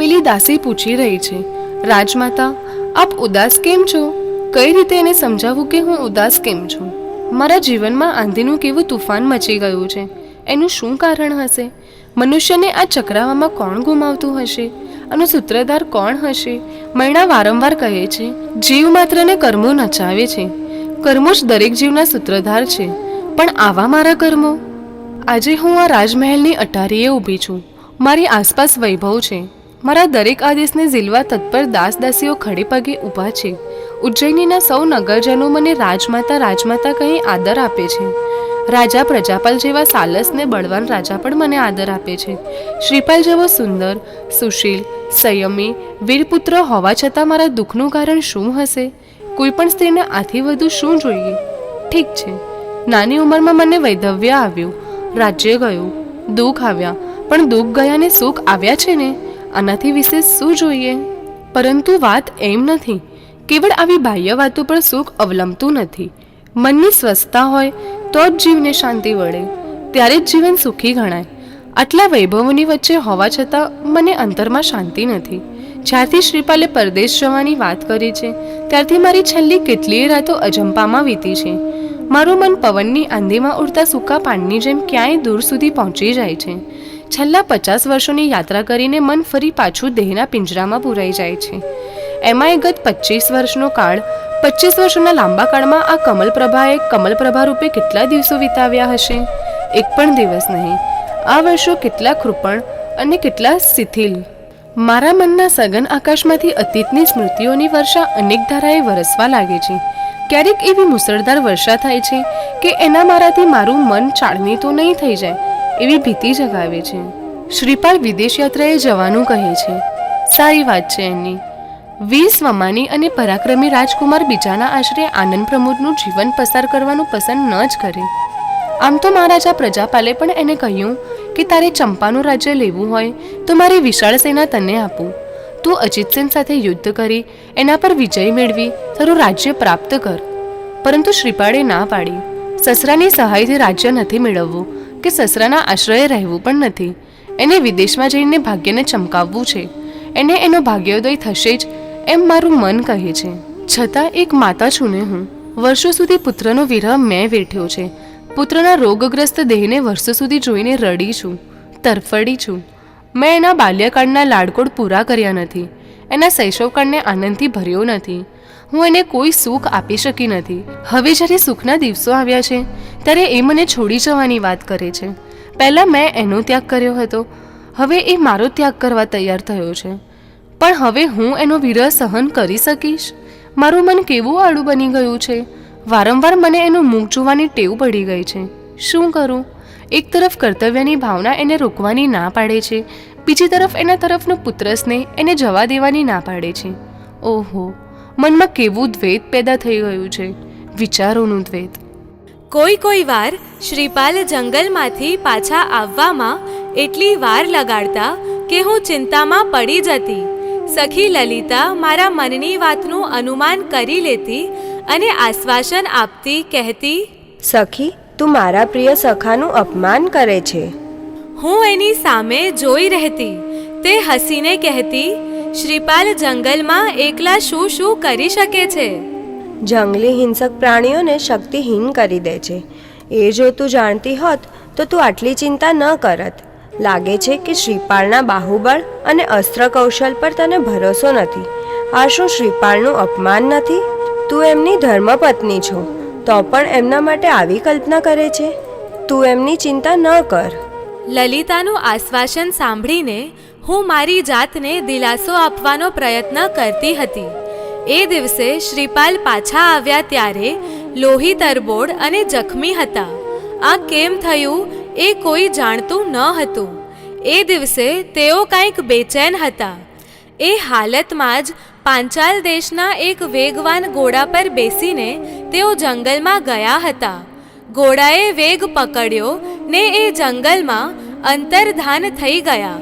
પેલી દાસી પૂછી રહી છે, રાજમાતા આપ ઉદાસ કેમ છો? કઈ રીતે એને સમજાવું કે હું ઉદાસ કેમ છું? મારા જીવનમાં આંધીનું કેવું તુફાન મચી ગયું છે, એનું શું કારણ હશે? મનુષ્યને આ ચક્રાવામાં કોણ ગુમાવતું હશે? આનો સૂત્રધાર કોણ હશે? મૈણા વારંવાર કહે છે, જીવ માત્રને કર્મો નચાવે છે, કર્મો જ દરેક જીવના સૂત્રધાર છે. પણ આવા મારા કર્મો? આજે હું આ રાજમહેલની અટારીએ ઊભી છું. મારી આસપાસ વૈભવ છે. મારા દરેક આદેશને ઝીલવા તત્પર દાસ દાસીઓ ખડે પગે ઊભા છે. ઉજ્જૈનીના સૌ નગરજનો મને રાજમાતા રાજમાતા કહી આદર આપે છે. રાજા પ્રજાપાલ જેવા સાલસને બળવાન રાજા પણ મને આદર આપે છે. શ્રીપાલ જેવો સુંદર, સુશીલ, સંયમી, વીરપુત્ર હોવા છતાં મારા દુઃખનું કારણ શું હશે? કોઈ પણ સ્ત્રીને આથી વધુ શું જોઈએ? ઠીક છે, નાની ઉંમરમાં મને વૈધવ્ય આવ્યું, રાજ્ય ગયું, દુઃખ આવ્યા, પણ દુઃખ ગયા ને સુખ આવ્યા છે ને, આનાથી વિશેષ શું જોઈએ? પરંતુ વાત એમ નથી. કેવળ આવી બાહ્ય વાતો પર સુખ અવલંબતું નથી. મનની સ્વસ્થતા હોય તો જ જીવને શાંતિ વળે, ત્યારે જ જીવન સુખી ગણાય. આટલા વૈભવોની વચ્ચે હોવા છતાં મને અંતરમાં શાંતિ નથી. જ્યારથી શ્રીપાલે પરદેશ જવાની વાત કરી છે ત્યારથી મારી છેલ્લી કેટલીય રાતો અજંપામાં વીતી છે. મારું મન પવનની આંધીમાં ઉડતા સૂકા પાનની જેમ ક્યાંય દૂર સુધી પહોંચી જાય છે. છેલ્લા 50 વર્ષોની યાત્રા કરીને મન ફરી પાછું દેહના પિંજરામાં પૂરાઈ જાય છે. એમાંય ગત 25 વર્ષનો કાળ, 25 વર્ષોના લાંબા કાળમાં આ કમલપ્રભાએ કમલપ્રભા રૂપે કેટલા દિવસો વિતાવ્યા હશે? એક પણ દિવસ નહીં. આ વર્ષો કેટલા કૃપણ અને કેટલા શિથિલ. મારા મનના સઘન આકાશમાંથી અતીતની સ્મૃતિઓની વર્ષા અનેક ધારાએ વરસવા લાગે છે. ક્યારેક એવી મુસળધાર વર્ષા થાય છે કે એના મારાથી મારું મન ચાળની તો નહીં થઈ જાય એવી ભીતિ જગાવે છે. શ્રીપાલ વિદેશ યાત્રાએ જવાનું કહે છે. સારી વાત છે એની. વીર સ્વમાની અને પરાક્રમી રાજકુમાર બીજાના આશરે આનંદ પ્રમોદનું જીવન પસાર કરવાનું પસંદ ન જ કરે. આમ તો મહારાજા પ્રજાપાલે પણ એને કહ્યું કે તારે ચંપાનું રાજ્ય લેવું હોય તો મારી વિશાળ સેના તને આપું. તું અજીતસેન સાથે યુદ્ધ કરી એના પર વિજય મેળવી તારું રાજ્ય પ્રાપ્ત કર. પરંતુ શ્રીપાળે ના પાડી. સસરાની સહાયથી રાજ્ય નથી મેળવવું કે સસરાના આશ્રયે રહેવું પણ નથી. એને વિદેશમાં જઈને ભાગ્યને ચમકાવવું છે. એને એનો ભાગ્યોદય થશે જ એમ મારું મન કહે છે. છતાં એક માતા છું ને હું. વર્ષો સુધી પુત્રનો વિરહ મેં વેઠ્યો છે. પુત્રના રોગગ્રસ્ત દેહને વર્ષો સુધી જોઈને રડી છું, તરફડી છું. મેં એના બાલ્યકાળના લાડકોડ પૂરા કર્યા નથી. એના શૈશવકાળને આનંદથી ભર્યો નથી. હું એને કોઈ સુખ આપી શકી નથી. હવે જ્યારે સુખના દિવસો આવ્યા છે ત્યારે એ મને છોડી જવાની વાત કરે છે. પહેલાં મેં એનો ત્યાગ કર્યો હતો, હવે એ મારો ત્યાગ કરવા તૈયાર થયો છે. પણ હવે હું એનો વિરહ સહન કરી શકીશ? મારું મન કેવું આડું બની ગયું છે. વારંવાર મને એનું મુખ જોવાની ટેવ પડી ગઈ છે. શું કરું? એક તરફ કર્તવ્યની ભાવના એને રોકવાની ના પાડે છે, બીજી તરફ એના તરફનો પુત્ર સ્નેહ એને જવા દેવાની ના પાડે છે. ઓહો, મનમાં કેવું દ્વૈત પેદા થઈ ગયું છે, વિચારોનું દ્વૈત. કોઈ વાર શ્રીપાલ જંગલમાંથી પાછા આવવામાં એટલી વાર લગાડતા કે હું ચિંતામાં પડી જતી. સખી લલિતા મારા મનની વાતનું અનુમાન કરી લેતી અને આશ્વાસન આપતી કહેતી, સખી, તું મારા પ્રિય સખાનું અપમાન કરે છે. હું એની સામે જોઈ રહેતી. તે હસીને કહેતી, શ્રીપાલ જંગલમાં એકલા શું શું કરી શકે છે? જંગલી હિંસક પ્રાણીઓને શક્તિહીન કરી દે છે. એ જો તું જાણતી હોત તો તું આટલી ચિંતા ન કરત. લાગે છે કે શ્રીપાળના બાહુબળ અને અસ્ત્ર કૌશલ પર તને ભરોસો નથી. આ શું શ્રીપાળનું અપમાન નથી? તું એમની ધર્મપત્ની છો તો પણ એમના માટે આવી કલ્પના કરે છે. તું એમની ચિંતા ન કર. લલિતાનું આશ્વાસન સાંભળીને હું મારી જાતને દિલાસો આપવાનો પ્રયત્ન કરતી હતી. એ દિવસે શ્રીપાલ પાછા આવ્યા ત્યારે લોહી તરબોળ અને જખમી હતા. આ કેમ થયું એ કોઈ જાણતું ન હતું. એ દિવસે તેઓ કંઈક બેચેન હતા. એ હાલતમાં જ પાંચાલ દેશના એક વેગવાન ઘોડા પર બેસીને તેઓ જંગલમાં ગયા હતા. ઘોડાએ વેગ પકડ્યો ને એ જંગલમાં અંતર્ધાન થઈ ગયા.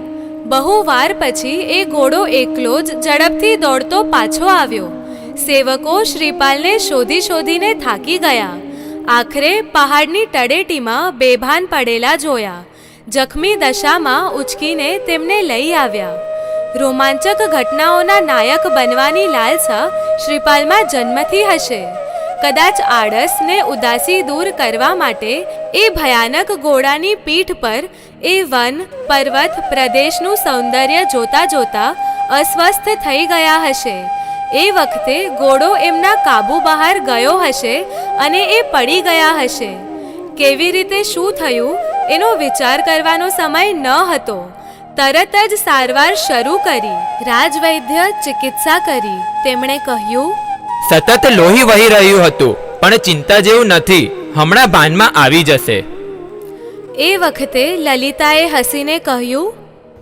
બહુ વાર પછી એ ઘોડો એકલો જ ઝડપથી દોડતો પાછો આવ્યો. સેવકો શ્રીપાલને શોધીને થાકી ગયા. આખરે પહાડની તળેટીમાં બેભાન પડેલા જોયા. જખમી દશામાં ઉચકીને તેમને લઈ આવ્યા. રોમાંચક ઘટનાઓના નાયક બનવાની લાલસા શ્રીપાલમાં જન્મથી હશે. કદાચ આળસ ને ઉદાસી દૂર કરવા માટે એ ભયાનક ઘોડાની પીઠ પર એ વન પર્વત પ્રદેશનું સૌંદર્ય જોતા જોતા અસ્વસ્થ થઈ ગયા હશે. એ વખતે ઘોડો એમના કાબુ બહાર ગયો હશે અને એ પડી ગયા હશે. કેવી રીતે શું થયું એનો વિચાર કરવાનો સમય ન હતો. તરત જ સારવાર શરૂ કરી. રાજવૈદ્ય ચિકિત્સા કરી. તેમણે કહ્યું, સતત લોહી વહી રહ્યું હતું, પણ ચિંતા જેવું નથી, હમણાં ભાનમાં આવી જશે. એ વખતે લલિતાએ હસીને કહ્યું,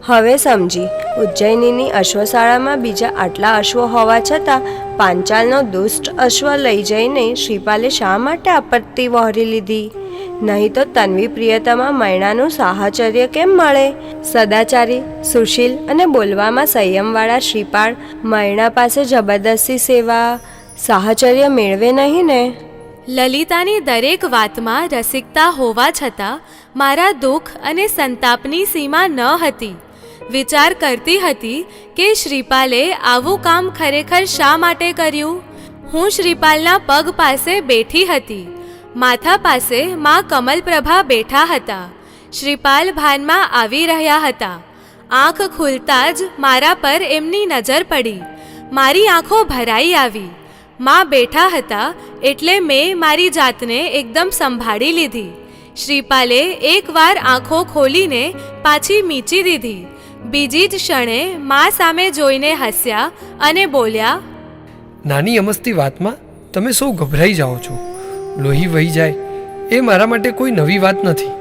હવે સમજી, ઉજ્જૈનીની અશ્વશાળામાં બીજા આટલા અશ્વો હોવા છતાં પાંચાલનો દુષ્ટ અશ્વ લઈ જઈને શ્રીપાલે શા માટે આપત્તિ વહોરી લીધી? નહીં તો તન્વી પ્રિયતમા મૈણાનું સાહચર્ય કેમ મળે? સદાચારી, સુશીલ અને બોલવામાં સંયમવાળા શ્રીપાળ મૈણા પાસે જબરદસ્તી સેવા સાહચર્ય મેળવે નહીં ને? લલિતાની દરેક વાતમાં રસિકતા હોવા છતાં મારા દુઃખ અને સંતાપની સીમા ન હતી. વિચાર કરતી હતી કે શ્રીપાલે આવું કામ ખરેખર શા માટે કર્યું. હું શ્રીપાલના પગ પાસે બેઠી હતી. માથા પાસે માં કમલપ્રભા બેઠા હતા. શ્રીપાલ ભાનમાં આવી રહ્યા હતા. આંખ ખુલતા જ મારા પર એમની નજર પડી. મારી આંખો ભરાઈ આવી. માં બેઠા હતા એટલે મેં મારી જાતને એકદમ સંભાળી લીધી. શ્રીપાલે એકવાર આંખો ખોલીને પાછી મીચી દીધી. બીજી જ ક્ષણે માં સામે જોઈને હસ્યા અને બોલ્યા, નાની અમસ્તી વાતમાં તમે સૌ ગભરાઈ જાઓ છો. લોહી વહી જાય એ મારા માટે કોઈ નવી વાત નથી.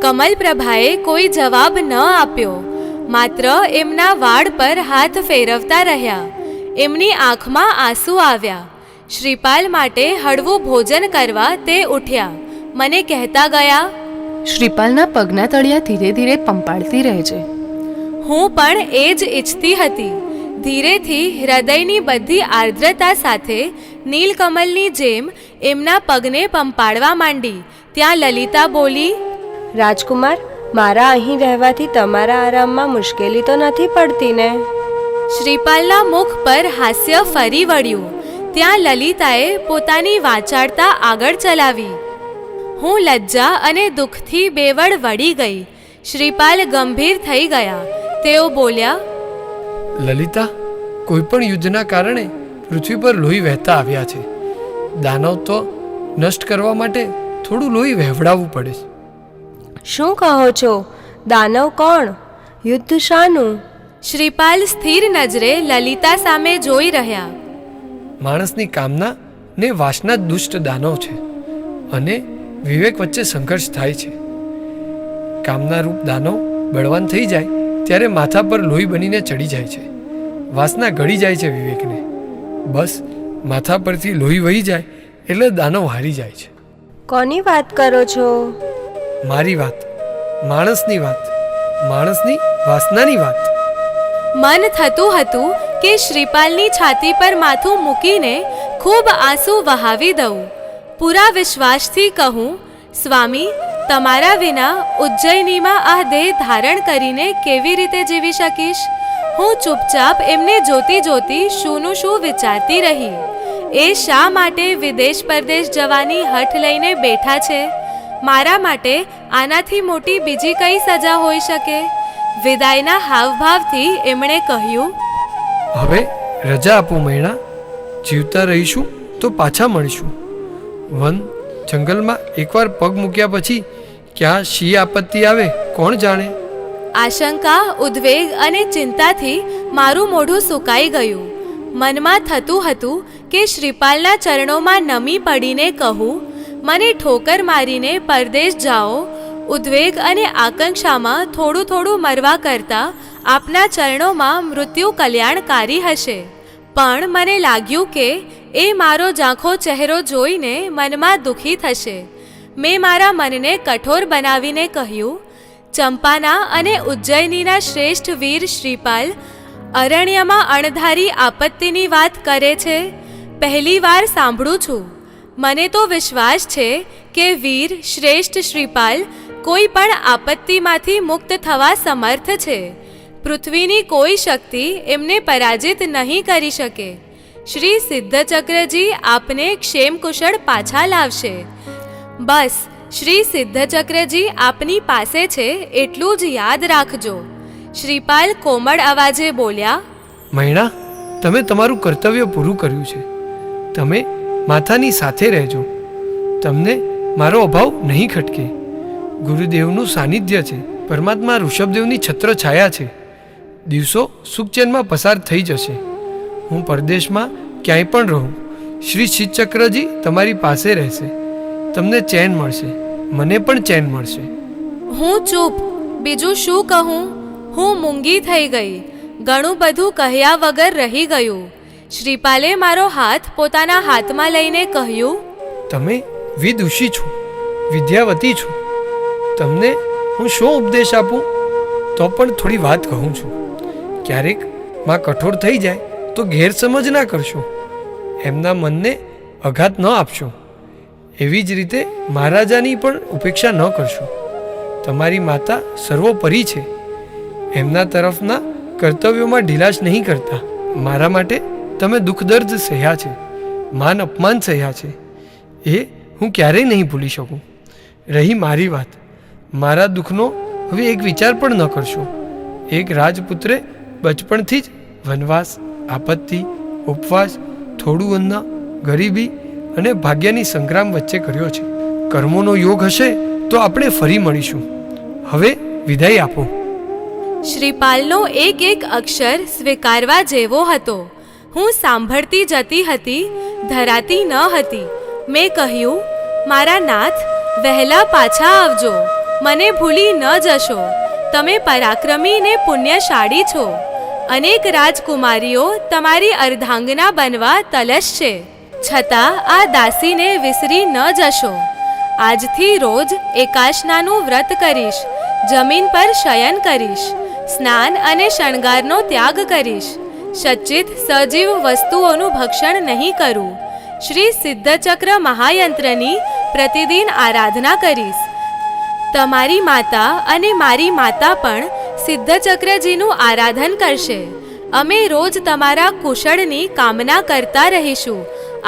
કમલપ્રભાએ કોઈ જવાબ ન આપ્યો. માત્ર એમના વાળ પર હાથ ફેરવતા રહ્યા. એમની આંખમાં આંસુ આવ્યા. શ્રીપાલ માટે હળવું ભોજન કરવા તે ઉઠ્યા. મને કહેતા ગયા, શ્રીપાલના પગના તળિયા ધીરે ધીરે પંપાળતી રહેજે. હું પણ એ જ ઈચ્છતી હતી. ધીરેથી હૃદયની બધી આર્દ્રતા સાથે નીલકમલની જેમ એમના પગને પંપાળવા માંડી. ત્યાં લલિતા બોલી, રાજકુમાર, મારા અહીં રહેવાથી તમારા આરામમાં મુશ્કેલી તો નથી પડતી ને? શ્રીપાલના મુખ પર હાસ્ય ફરી વળ્યું. ત્યાં લલિતાએ પોતાની વાચાળતા આગળ ચલાવી. હું લજ્જા અને દુઃખથી બેવડ વળી ગઈ. શ્રીપાલ ગંભીર થઈ ગયા. તેઓ બોલ્યા, લલિતા, કોઈ પણ યુદ્ધના કારણે પૃથ્વી પર લોહી વહેતા આવ્યા છે. દાનવ તો નષ્ટ કરવા માટે થોડું લોહી વહેવડાવવું પડે છે. શું કહો છો? દાનવ કોણ? યુદ્ધ શાનું? શ્રીપાલ સ્થિર નજરે લલિતા સામે જોઈ રહ્યા. માણસની કામના ને વાસના દુષ્ટ દાનવ છે અને વિવેક વચ્ચે સંઘર્ષ થાય છે. કામના રૂપ દાનવ બળવાન થઈ જાય ત્યારે માથા પર લોહી બનીને ચડી જાય છે. વાસના ગળી જાય છે વિવેકને. બસ માથા પરથી લોહી વહી જાય એટલે દાનવ હારી જાય છે. કોની વાત કરો છો? મારી વાત, માણસની વાત, માણસની વાસનાની વાત. મન થતું હતું કે શ્રીપાલની છાતી પર માથું મૂકીને ખૂબ આંસુ વહાવી દઉં. પૂરા વિશ્વાસથી કહું, સ્વામી, તમારા વિના ઉજ્જૈનીમાં આ દેહ ધારણ કરીને કેવી રીતે જીવી શકીશ? હું ચૂપચાપ એમને જોતી જોતી શુંનું શું વિચારતી રહી. એ શા માટે વિદેશ પરદેશ જવાની હઠ લઈને બેઠા છે? મારા માટે આનાથી મોટી બીજી કઈ સજા હોઈ શકે? વિદાયના હાવભાવથી એમણે કહ્યું, હવે રજા આપો મૈણા. જીવતા રહીશું તો પાછા મળીશું. વન જંગલમાં એકવાર પગ મૂક્યા પછી ક્યાં શી આપત્તિ આવે કોણ જાણે? આશંકા, ઉદ્વેગ અને ચિંતાથી મારું મોઢું સુકાઈ ગયું. મનમાં થતું હતું કે શ્રીપાલના ચરણોમાં નમી પડીને કહું, મને ઠોકર મારીને પરદેશ જાઓ. ઉદ્વેગ અને આકાંક્ષામાં થોડું થોડું મરવા કરતાં આપના ચરણોમાં મૃત્યુ કલ્યાણકારી હશે. પણ મને લાગ્યું કે એ મારો ઝાંખો ચહેરો જોઈને મનમાં દુઃખી થશે. મેં મારા મનને કઠોર બનાવીને કહ્યું, ચંપાના અને ઉજ્જૈનીના શ્રેષ્ઠ વીર શ્રીપાલ અરણ્યમાં અણધારી આપત્તિની વાત કરે છે. પહેલી વાર સાંભળું છું. મને તો વિશ્વાસ છે કે વીર શ્રેષ્ઠ શ્રીપાલ કોઈ પણ આપત્તિમાંથી મુક્ત થવા સમર્થ છે. પૃથ્વીની કોઈ શક્તિ એમને પરાજિત નહીં કરી શકે. શ્રી સિદ્ધચક્રજી આપને ક્ષેમકુશળ પાછા લાવશે. બસ શ્રી સિદ્ધચક્રજી આપની પાસે છે એટલું જ યાદ રાખજો. શ્રીપાલ કોમળ અવાજે બોલ્યા. મૈણા, તમે તમારું કર્તવ્ય પૂરું કર્યું છે. તમે માતાની સાથે રહેજો. તમને મારો અભાવ નહીં ખટકે. ગુરુદેવનું સાનિધ્ય છે. પરમાત્મા ઋષભદેવની છત્ર છાયા છે. દિવસો સુખચેનમાં પસાર થઈ જશે. હું પરદેશમાં ક્યાંય પણ રહું, શ્રી શિવચક્રજી તમારી પાસે રહેશે. તમને ચેન મળશે, મને પણ ચેન મળશે. હું ચૂપ, બીજું શું કહું? હું મૂંગી થઈ ગઈ. ઘણું બધું કહ્યા વગર રહી ગયું. શ્રીપાલે મારો હાથ પોતાના હાથમાં લઈને કહ્યું, તમે વિદુષી છો, વિદ્યાવતી છો. તમને હું શું ઉપદેશ આપું? તો પણ થોડી વાત કહું છું. ક્યારેક માં કઠોર થઈ જાય તો ગેરસમજ ના કરશો, એમના મનને આઘાત ન આપશો. એવી જ રીતે મહારાજાની પણ ઉપેક્ષા ન કરશો. તમારી માતા સર્વોપરી છે. એમના તરફના કર્તવ્યોમાં ઢીલાશ નહીં કરતા. મારા માટે તમે દુઃખ દર્દ સહ્યા છે, માન અપમાન સહ્યા છે, એ હું ક્યારેય નહીં ભૂલી શકું. રહી મારી વાત, મારા દુઃખનો હવે એક વિચાર પણ ન કરશો. એક રાજપુત્રે બચપણથી જ વનવાસ, આપત્તિ, ઉપવાસ, થોડું અન્ન, ગરીબી અને ભાગ્યની સંગ્રામ વચ્ચે કર્યો છે. કર્મોનો યોગ હશે તો આપણે ફરી મળીશું. હવે વિદાય આપો. શ્રીપાલનો એક એક અક્ષર સ્વીકારવા જેવો હતો. હું સાંભળતી જતી હતી, ધરાતી ન હતી. મેં કહ્યું, મારા નાથ, વહેલા પાછા આવજો. મને ભૂલી ન જશો. તમે પરાક્રમી ને પુણ્યશાળી છો. અનેક રાજકુમારીઓ તમારી અર્ધાંગના બનવા તલશ છે. છતાં આ દાસીને વિસરી ન જશો. આજથી રોજ એકાશનાનું વ્રત કરીશ. જમીન પર શયન કરીશ. સ્નાન અને શણગારનો ત્યાગ કરીશ. સચ્ચિત સજીવ વસ્તુઓનું ભક્ષણ નહીં કરું. શ્રી સિદ્ધચક્ર મહાયંત્રની પ્રતિદિન આરાધના કરીશ. તમારી માતા અને મારી માતા પણ સિદ્ધચક્રજીનું આરાધન કરશે. અમે રોજ તમારા કુશળની કામના કરતા રહીશું.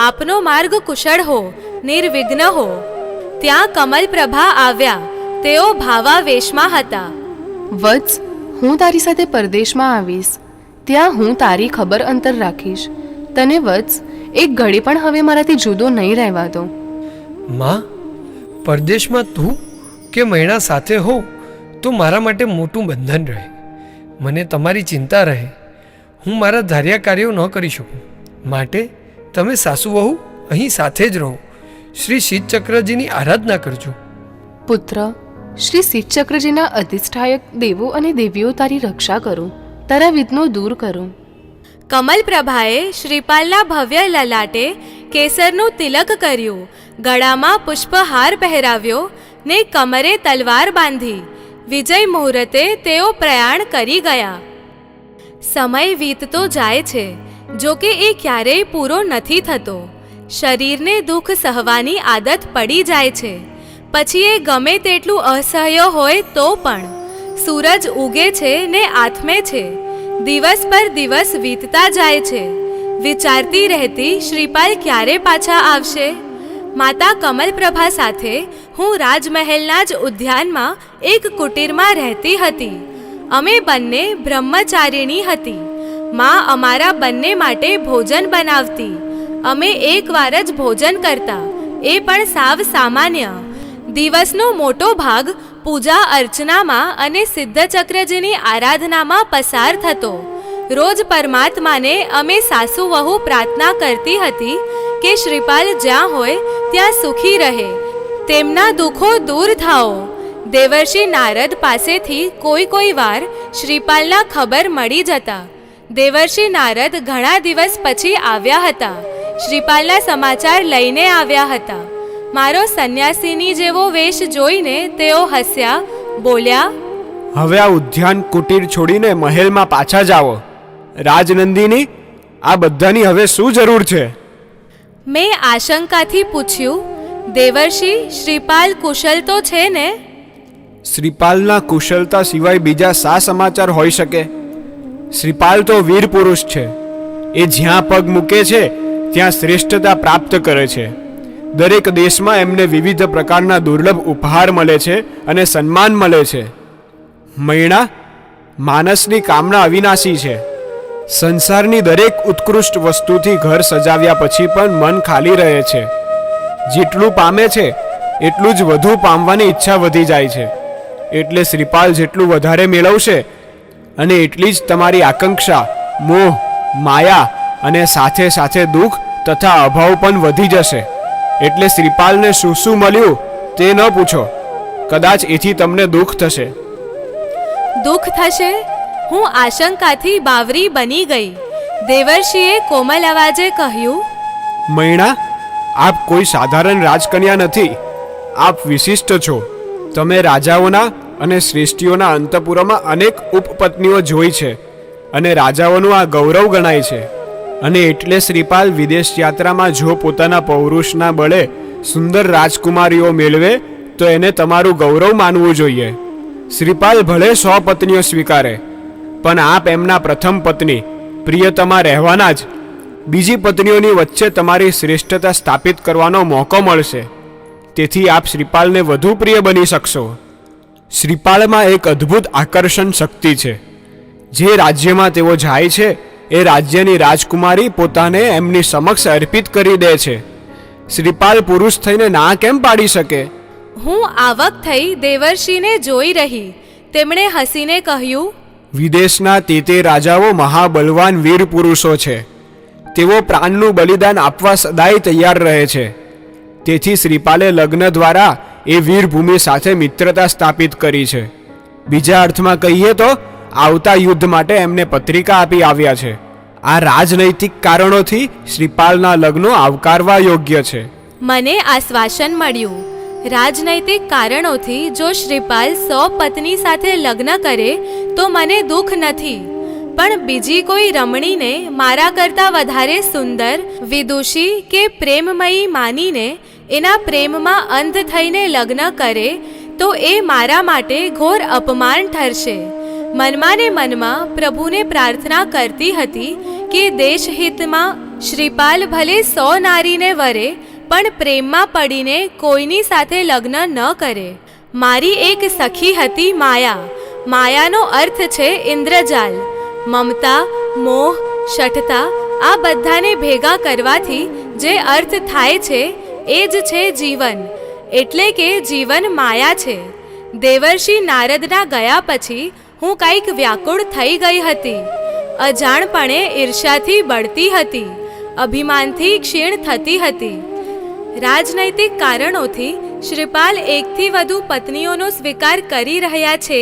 આપનો માર્ગ કુશળ હો, નિર્વિઘ્ન હો. ત્યાં કમલપ્રભા આવ્યા. તેઓ ભાવાવેશમાં હતા. વત્સ, હું તારી સાથે પરદેશમાં આવીશ. ત્યાં હું તારી ખબર અંતર રાખીશ. તને વત્સ એક ઘડી પણ હવે મારાથી જુદો નહીં રહેવા દો. માં, પરદેશમાં તું કે મૈણા સાથે હો તો મારા માટે મોટું બંધન રહે. મને તમારી ચિંતા રહે. હું મારા ધાર્યા કાર્યો ન કરી શકું. માટે તમે સાસુ વહુ અહીં સાથે જ રહો. શ્રી શિવચક્રજીની આરાધના કરજો. પુત્ર, શ્રી શિવચક્રજીના અધિષ્ઠાયક દેવો અને દેવીઓ તારી રક્ષા કરો, તારા વિઘ્નો દૂર કરો. કમલપ્રભાએ શ્રીપાલના ભવ્ય લલાટે કેસરનું તિલક કર્યું, ગળામાં પુષ્પહાર પહેરાવ્યો ને કમરે તલવાર બાંધી. વિજય મુહૂર્તે તેઓ પ્રયાણ કરી ગયા. સમય વીતતો જાય છે, જો કે એ ક્યારેય પૂરો નથી થતો. શરીરને દુઃખ સહવાની આદત પડી જાય છે. પછી એ ગમે તેટલું અસહ્ય હોય તો પણ. સૂરજ ઉગે છે ને આથમે છે. દિવસ પર દિવસ વીતતા જાય છે. વિચારતી રહેતી શ્રીપાલ ક્યારે પાછા આવશે. માતા કમલપ્રભા સાથે હું રાજમહેલના જ ઉદ્યાનમાં એક કુટીરમાં રહેતી હતી. અમે બંને બ્રહ્મચારિણી હતી. માં અમારા બંને માટે ભોજન બનાવતી. અમે એકવાર જ ભોજન કરતા, એ પણ સાવ સામાન્ય. દિવસનો મોટો ભાગ પૂજા અર્ચનામાં અને સિદ્ધચક્રજીની આરાધનામાં પસાર થતો. રોજ પરમાત્માને અમે સાસુ વહુ પ્રાર્થના કરતી હતી કે શ્રીપાલ જ્યાં હોય ત્યાં સુખી રહે, તેમના દુઃખો દૂર થાઓ. દેવર્ષિ નારદ પાસેથી કોઈ વાર શ્રીપાલના ખબર મળી જતા. દેવર્ષિ નારદ ઘણા દિવસ પછી આવ્યા હતા. શ્રીપાલના સમાચાર લઈને આવ્યા હતા. મારો સંન્યાસીની જેવો વેશ જોઈને તેઓ હસ્યા, બોલ્યા, હવે આ ઉદ્યાન કુટીર છોડીને મહેલમાં પાછા જાઓ. રાજનંદિની, આ બધાની હવે શું જરૂર છે? મેં આશંકાથી પૂછ્યું, દેવર્ષિ, શ્રીપાલ કુશલ તો છે ને? શ્રીપાલના કુશલતા સિવાય બીજા શા સમાચાર હોઈ શકે? શ્રીપાલ તો વીર પુરુષ છે. એ જ્યાં પગ મૂકે છે ત્યાં શ્રેષ્ઠતા પ્રાપ્ત કરે છે. દરેક દેશમાં એમને વિવિધ પ્રકારના દુર્લભ ઉપહાર મળે છે અને સન્માન મળે છે. મૈણા, માનસની કામના અવિનાશી છે. સંસારની દરેક ઉત્કૃષ્ટ વસ્તુથી ઘર સજાવ્યા પછી પણ મન ખાલી રહે છે. જેટલું પામે છે એટલું જ વધુ પામવાની ઈચ્છા વધી જાય છે. એટલે શ્રીપાલ જેટલું વધારે મેળવશે અને એટલી જ તમારી આકાંક્ષા, મોહ, માયા અને સાથે સાથે દુઃખ તથા અભાવ પણ વધી જશે. એટલે શ્રીપાલને શું શું મળ્યું તે ન પૂછો. કદાચ એથી તમને દુઃખ થશે. દુઃખ થશે? હું આશંકાથી બાવરી બની ગઈ. દેવર્ષિએ કોમલ અવાજે કહ્યું, મૈણા, આપ કોઈ સાધારણ રાજકન્યા નથી. આપ વિશિષ્ટ છો. તમે રાજાઓના અને શ્રેષ્ઠીઓના અંતઃપુરમાં અનેક ઉપપત્નીઓ જોઈ છે અને રાજાઓનું આ ગૌરવ ગણાય છે. અને એટલે શ્રીપાલ વિદેશ યાત્રામાં જો પોતાના પૌરુષના બળે સુંદર રાજકુમારીઓ મેળવે તો એને તમારું ગૌરવ માનવું જોઈએ. શ્રીપાલ ભલે 100 પત્નીઓ સ્વીકારે, પણ આપ એમના પ્રથમ પત્ની પ્રિયતમા રહેવાના જ. બીજી પત્નીઓની વચ્ચે તમારી શ્રેષ્ઠતા સ્થાપિત કરવાનો મોકો મળશે. તેથી આપ શ્રીપાલને વધુ પ્રિય બની શકશો. શ્રીપાલમાં એક અદ્ભુત આકર્ષણ શક્તિ છે. જે રાજ્યમાં તેઓ જાય છે એ રાજ્યની રાજકુમારી પોતાને એમની સમક્ષ અર્પિત કરી દે છે. શ્રીપાલ પુરુષ થઈને ના કેમ પાડી શકે? હું આવક થઈ દેવર્ષિને જોઈ રહી. તેમણે હસીને કહ્યું, વિદેશના તે રાજાઓ મહાબલવાન વીર પુરુષો છે. તેઓ પ્રાણનું બલિદાન આપવા સદાય તૈયાર રહે છે. તેથી શ્રીપાલે લગ્ન દ્વારા એ વીરભૂમિ સાથે મિત્રતા સ્થાપિત કરી છે. બીજા અર્થમાં કહીએ તો આવતા યુદ્ધ માટે એમને પત્રિકા આપી આવ્યા છે. આ રાજનૈતિક કારણોથી શ્રીપાલના લગ્નો આવકારવા યોગ્ય છે. મને આશ્વાસન મળ્યું. રાજનૈતિક કારણોથી જો શ્રીપાલ 100 પત્ની સાથે લગ્ન કરે તો મને દુઃખ નથી. પણ બીજી કોઈ રમણીને મારા કરતાં વધારે સુંદર, વિદુષી કે પ્રેમમયી માનીને એના પ્રેમમાં અંધ થઈને લગ્ન કરે તો એ મારા માટે ઘોર અપમાન ઠરશે. મનમાં ને મનમાં પ્રભુને પ્રાર્થના કરતી હતી કે દેશહિતમાં શ્રીપાલ ભલે 100 નારીને વરે પણ પ્રેમમાં પડીને કોઈની સાથે લગ્ન ન કરે. મારી એક સખી હતી માયા. માયાનો અર્થ છે ઇન્દ્રજાલ. મમતા, મોહ, શઠતા આ બધાને ભેગા કરવાથી જે અર્થ થાય છે એ જ છે જીવન. એટલે કે જીવન માયા છે. દેવર્ષિ નારદના ગયા પછી હું કંઈક વ્યાકુળ થઈ ગઈ હતી. અજાણપણે ઈર્ષ્યાથી બળતી હતી. અભિમાનથી ક્ષીણ થતી હતી. રાજનૈતિક કારણોથી શ્રીપાલ એકથી વધુ પત્નીઓનો સ્વીકાર કરી રહ્યા છે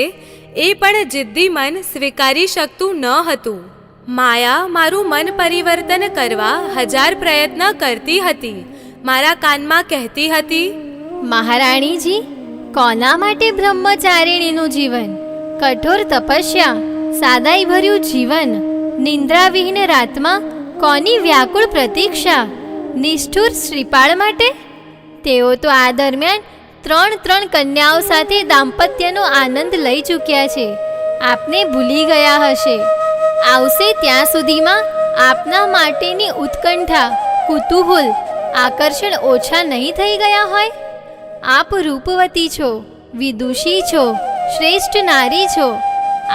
એ પણ જિદ્દી મન સ્વીકારી શકતું ન હતું. માયા મારું મન પરિવર્તન કરવા 1000 પ્રયત્ન કરતી હતી. મારા કાનમાં કહેતી હતી, મહારાણીજી, કોના માટે બ્રહ્મચારિણીનું જીવન? કઠોર તપસ્યા, સાદાઈ ભર્યું જીવન, નિંદ્રાવિહીન રાતમાં કોની વ્યાકુળ પ્રતીક્ષા? નિષ્ઠુર શ્રીપાળ માટે? તેઓ તો આ દરમિયાન 3 કન્યાઓ સાથે દાંપત્યનો આનંદ લઈ ચૂક્યા છે. આપને ભૂલી ગયા હશે. આવશે ત્યાં સુધીમાં આપના માટેની ઉત્કંઠા, કુતૂહલ, આકર્ષણ ઓછા નહીં થઈ ગયા હોય? આપ રૂપવતી છો, વિદુષી છો, શ્રેષ્ઠ નારી છો.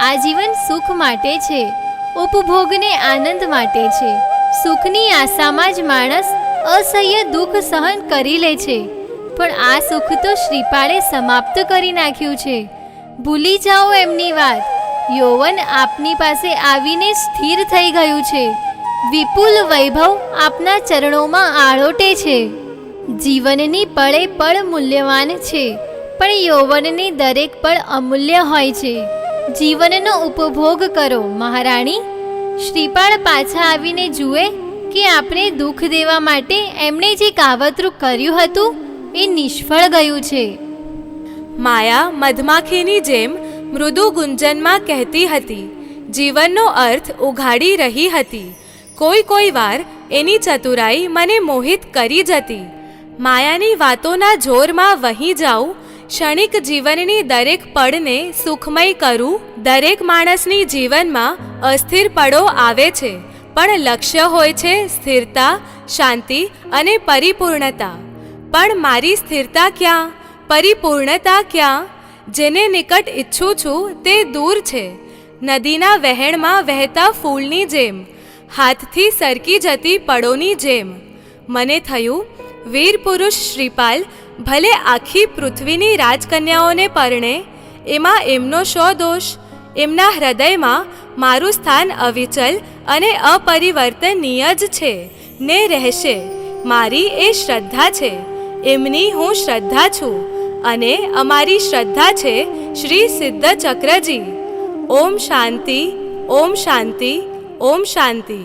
આ જીવન સુખ માટે છે, ઉપભોગને આનંદ માટે છે. સુખની આશામાં જ માણસ અસહ્ય દુઃખ સહન કરી લે છે. પણ આ સુખ તો શ્રીપાળે સમાપ્ત કરી નાખ્યું છે. ભૂલી જાઓ એમની વાત. યૌવન આપની પાસે આવીને સ્થિર થઈ ગયું છે. વિપુલ વૈભવ આપના ચરણોમાં આળોટે છે. જીવનની પળે પળ મૂલ્યવાન છે, પણ યૌવનની દરેક પળ અમૂલ્ય હોય છે. જીવનનો ઉપભોગ કરો મહારાણી. શ્રીપાળ પાછા આવીને જુએ કે આપણે દુઃખ દેવા માટે એમણે જે કાવતરું કર્યું હતું એ નિષ્ફળ ગયું છે. માયા મધમાખીની જેમ મૃદુ ગુંજનમાં કહેતી હતી. જીવનનો અર્થ ઉઘાડી રહી હતી. કોઈ વાર એની ચતુરાઈ મને મોહિત કરી જતી. માયાની વાતોના જોરમાં વહી જાઉં ક્ષણિક જીવનની દરેક પળને સુખમય કરું. દરેક માણસની જીવનમાં અસ્થિર પળો આવે છે, પણ લક્ષ્ય હોય છે સ્થિરતા, શાંતિ અને પરિપૂર્ણતા. પણ મારી સ્થિરતા ક્યાં, પરિપૂર્ણતા ક્યાં? જેને નિકટ ઈચ્છું છું તે દૂર છે. નદીના વહેણમાં વહેતા ફૂલની જેમ, હાથથી સરકી જતી પળોની જેમ. મને થયું વીર પુરુષ શ્રીપાલ ભલે આખી પૃથ્વીની રાજકન્યાઓને પરણે, એમાં એમનો શો દોષ? એમના હૃદયમાં મારું સ્થાન અવિચલ અને અપરિવર્તનીય જ છે ને રહેશે. મારી એ શ્રદ્ધા છે, એમની હું શ્રદ્ધા છું, અને અમારી શ્રદ્ધા છે શ્રી સિદ્ધ ચક્રજી. ઓમ શાંતિ, ઓમ શાંતિ, ઓમ શાંતિ.